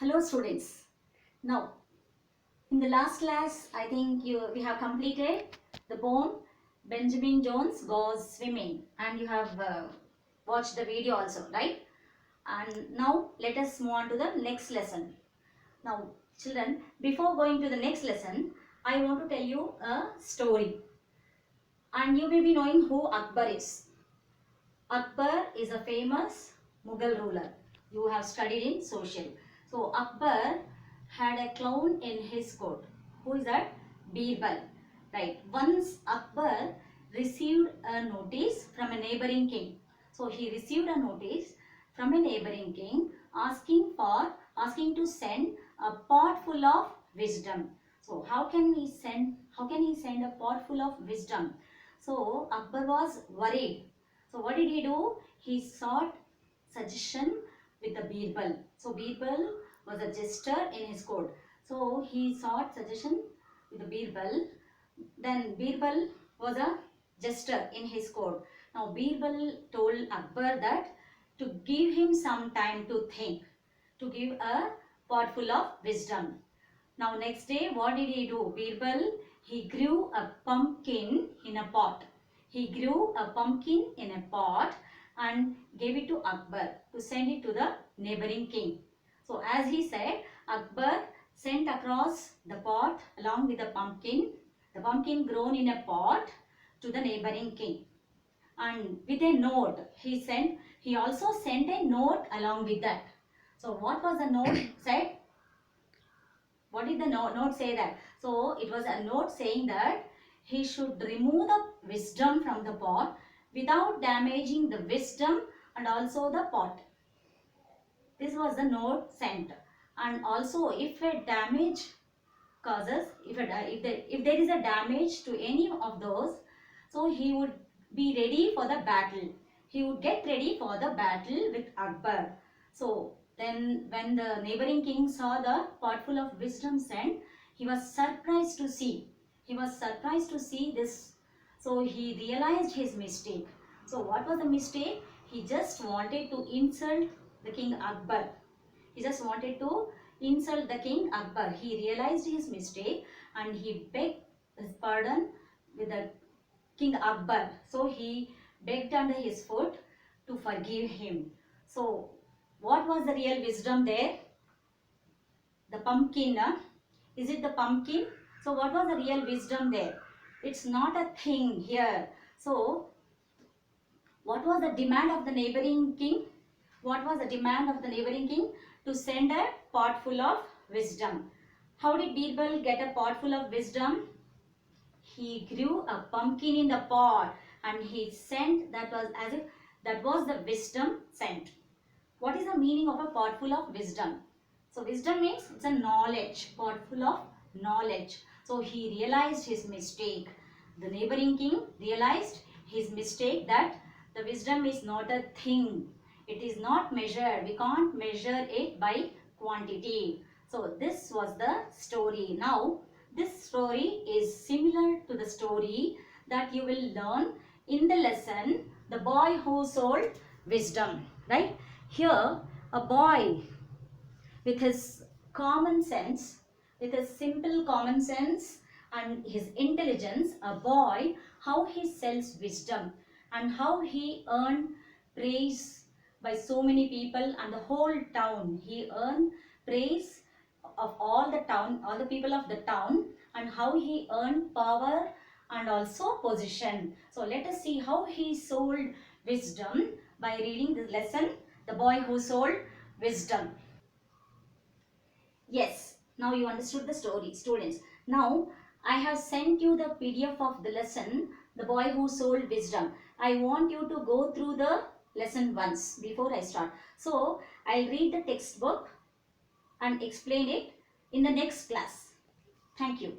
Hello students. Now in the last class I think we have completed the poem Benjamin Jones Goes Swimming, and you have watched the video also, right? And now let us move on to the next lesson. Now children, before going to the next lesson, I want to tell you a story, and you may be knowing who Akbar is. Akbar is a famous Mughal ruler. You have studied in social. So Akbar had a clown in his court. Who is that? Birbal. Right. Once Akbar received a notice from a neighboring king. So he received a notice from a neighboring king asking to send a pot full of wisdom. So how can he send a pot full of wisdom? So Akbar was worried. So what did he do? He sought suggestion with the Birbal. So Birbal was a jester in his court. So he sought suggestion with the Birbal. Then Birbal was a jester in his court. Now Birbal told Akbar that to give him some time to think, to give a pot full of wisdom. Now next day, what did he do? Birbal, he grew a pumpkin in a pot. He grew a pumpkin in a pot and gave it to Akbar to send it to the neighboring king. So as he said, Akbar sent across the pot along with the pumpkin grown in a pot, to the neighboring king. And with a note, he also sent a note along with that. So what was the note said? What did the note say that? So it was a note saying that he should remove the wisdom from the pot without damaging the wisdom and also the pot. This was the note sent. And also, if a damage causes, if there is a damage to any of those, so he would be ready for the battle. He would get ready for the battle with Akbar. So then when the neighboring king saw the pot full of wisdom sent, he was surprised to see. This. So he realized his mistake. So what was the mistake? He just wanted to insult the king Akbar. He realized his mistake and he begged his pardon with the king Akbar. So he begged under his foot to forgive him. So what was the real wisdom there? The pumpkin. Is it the pumpkin? So what was the real wisdom there? It's not a thing here. So what was the demand of the neighboring king? To send a pot full of wisdom. How did Birbal get a pot full of wisdom? He grew a pumpkin in the pot and he sent, that was the wisdom sent. What is the meaning of a pot full of wisdom? So wisdom means it's a knowledge, pot full of knowledge. So he realized his mistake. The neighboring king realized his mistake, that the wisdom is not a thing. It is not measured. We can't measure it by quantity. So this was the story. Now this story is similar to the story that you will learn in the lesson, The Boy Who Sold Wisdom. Right? Here a boy with his common sense, with his simple common sense and his intelligence, a boy, how he sells wisdom and how he earned praise by so many people and the whole town. He earned praise of all the people of the town, and how he earned power and also position. So let us see how he sold wisdom by reading this lesson, The Boy Who Sold Wisdom. Yes, now you understood the story, students. Now I have sent you the PDF of the lesson, The Boy Who Sold Wisdom. I want you to go through the lesson once before I start. So I'll read the textbook and explain it in the next class. Thank you.